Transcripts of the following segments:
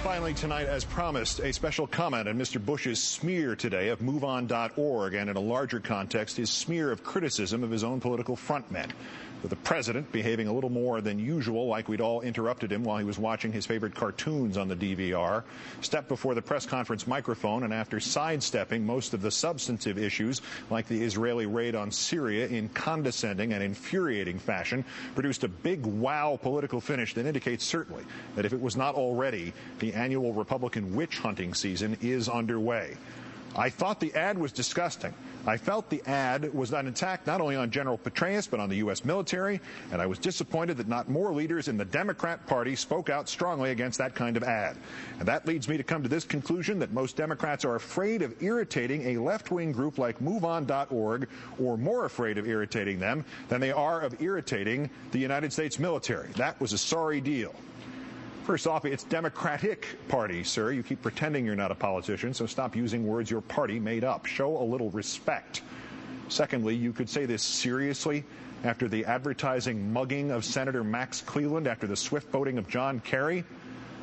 Finally tonight, as promised, a special comment on Mr. Bush's smear today of MoveOn.org, and in a larger context, his smear of criticism of his own political frontmen. With the president behaving a little more than usual, like we'd all interrupted him while he was watching his favorite cartoons on the DVR, stepped before the press conference microphone, and after sidestepping most of the substantive issues, like the Israeli raid on Syria, in condescending and infuriating fashion, produced a big wow political finish that indicates certainly that if it was not already, the annual Republican witch hunting season is underway. I thought the ad was disgusting. I felt the ad was an attack not only on General Petraeus, but on the U.S. military, and I was disappointed that not more leaders in the Democrat Party spoke out strongly against that kind of ad. And that leads me to come to this conclusion, that most Democrats are afraid of irritating a left-wing group like MoveOn.org, or more afraid of irritating them than they are of irritating the United States military. That was a sorry deal. First off, it's Democratic Party, sir. You keep pretending you're not a politician, so stop using words your party made up. Show a little respect. Secondly, you could say this seriously after the advertising mugging of Senator Max Cleland, after the swift voting of John Kerry.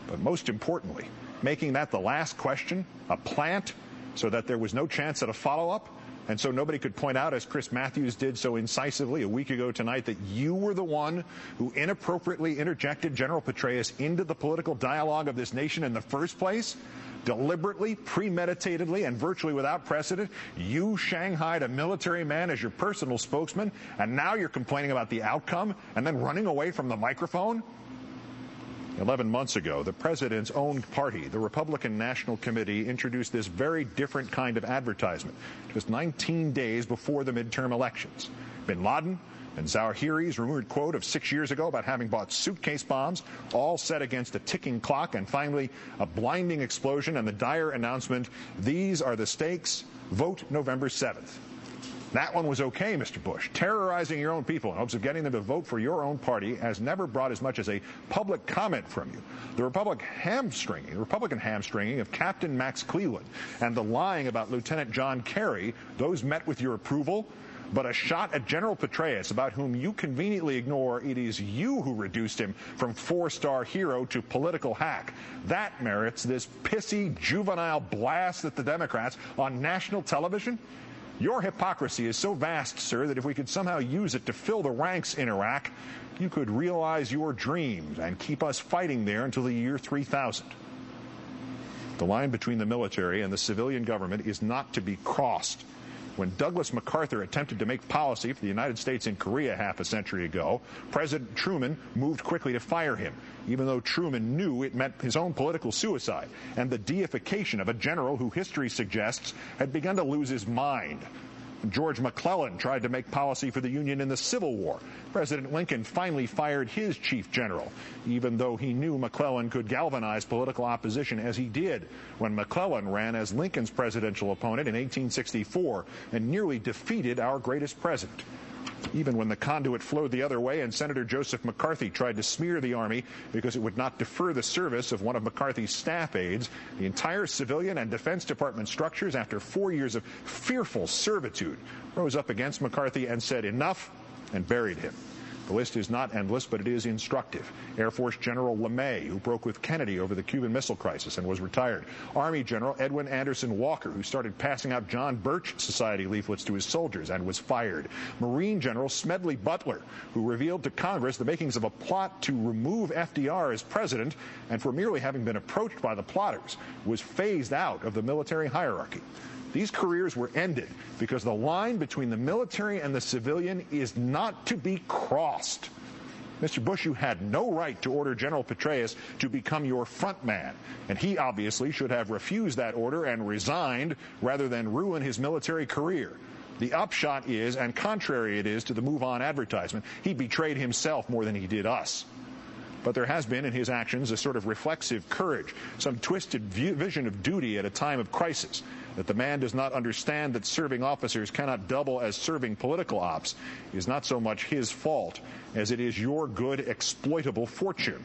But most importantly, making that the last question, a plant, so that there was no chance at a follow-up. And so nobody could point out, as Chris Matthews did so incisively a week ago tonight, that you were the one who inappropriately interjected General Petraeus into the political dialogue of this nation in the first place. Deliberately, premeditatedly, and virtually without precedent, you shanghaied a military man as your personal spokesman, and now you're complaining about the outcome and then running away from the microphone? 11 months ago, the president's own party, the Republican National Committee, introduced this very different kind of advertisement just 19 days before the midterm elections. Bin Laden and Zawahiri's rumored quote of 6 years ago about having bought suitcase bombs, all set against a ticking clock, and finally a blinding explosion and the dire announcement, "These are the stakes. Vote November 7th. That one was okay, Mr. Bush. Terrorizing your own people in hopes of getting them to vote for your own party has never brought as much as a public comment from you. The Republican hamstringing of Captain Max Cleland and the lying about Lieutenant John Kerry, those met with your approval. But a shot at General Petraeus, about whom you conveniently ignore, it is you who reduced him from four-star hero to political hack. That merits this pissy, juvenile blast at the Democrats on national television. Your hypocrisy is so vast, sir, that if we could somehow use it to fill the ranks in Iraq, you could realize your dreams and keep us fighting there until the year 3000. The line between the military and the civilian government is not to be crossed. When Douglas MacArthur attempted to make policy for the United States in Korea half a century ago, President Truman moved quickly to fire him, even though Truman knew it meant his own political suicide and the deification of a general who history suggests had begun to lose his mind. George McClellan tried to make policy for the Union in the Civil War. President Lincoln finally fired his chief general, even though he knew McClellan could galvanize political opposition, as he did when McClellan ran as Lincoln's presidential opponent in 1864 and nearly defeated our greatest president. Even when the conduit flowed the other way and Senator Joseph McCarthy tried to smear the Army because it would not defer the service of one of McCarthy's staff aides, the entire civilian and Defense Department structures, after 4 years of fearful servitude, rose up against McCarthy and said enough and buried him. The list is not endless, but it is instructive. Air Force General LeMay, who broke with Kennedy over the Cuban Missile Crisis and was retired. Army General Edwin Anderson Walker, who started passing out John Birch Society leaflets to his soldiers and was fired. Marine General Smedley Butler, who revealed to Congress the makings of a plot to remove FDR as president, and for merely having been approached by the plotters, was phased out of the military hierarchy. These careers were ended because the line between the military and the civilian is not to be crossed. Mr. Bush, you had no right to order General Petraeus to become your front man, and he obviously should have refused that order and resigned rather than ruin his military career. The upshot is, and contrary it is to the Move On advertisement, he betrayed himself more than he did us. But there has been in his actions a sort of reflexive courage, some twisted vision of duty at a time of crisis, that the man does not understand that serving officers cannot double as serving political ops is not so much his fault as it is your good exploitable fortune.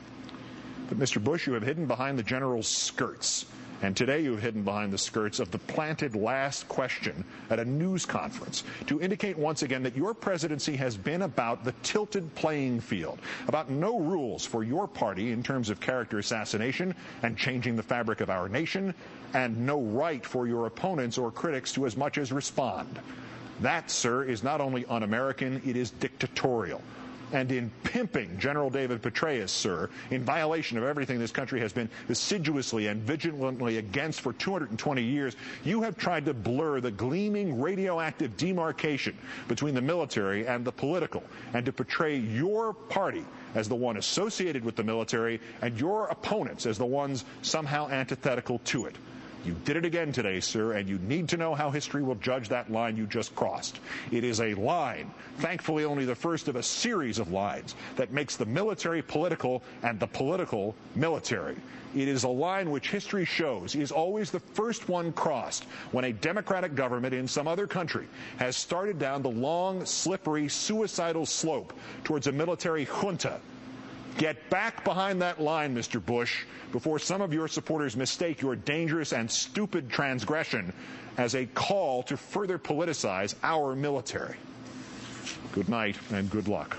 But Mr. Bush, you have hidden behind the general's skirts. And today you've hidden behind the skirts of the planted last question at a news conference to indicate once again that your presidency has been about the tilted playing field, about no rules for your party in terms of character assassination and changing the fabric of our nation, and no right for your opponents or critics to as much as respond. That, sir, is not only un-American, it is dictatorial. And in pimping General David Petraeus, sir, in violation of everything this country has been assiduously and vigilantly against for 220 years, you have tried to blur the gleaming radioactive demarcation between the military and the political, and to portray your party as the one associated with the military and your opponents as the ones somehow antithetical to it. You did it again today, sir, and you need to know how history will judge that line you just crossed. It is a line, thankfully only the first of a series of lines, that makes the military political and the political military. It is a line which history shows is always the first one crossed when a democratic government in some other country has started down the long, slippery, suicidal slope towards a military junta. Get back behind that line, Mr. Bush, before some of your supporters mistake your dangerous and stupid transgression as a call to further politicize our military. Good night and good luck.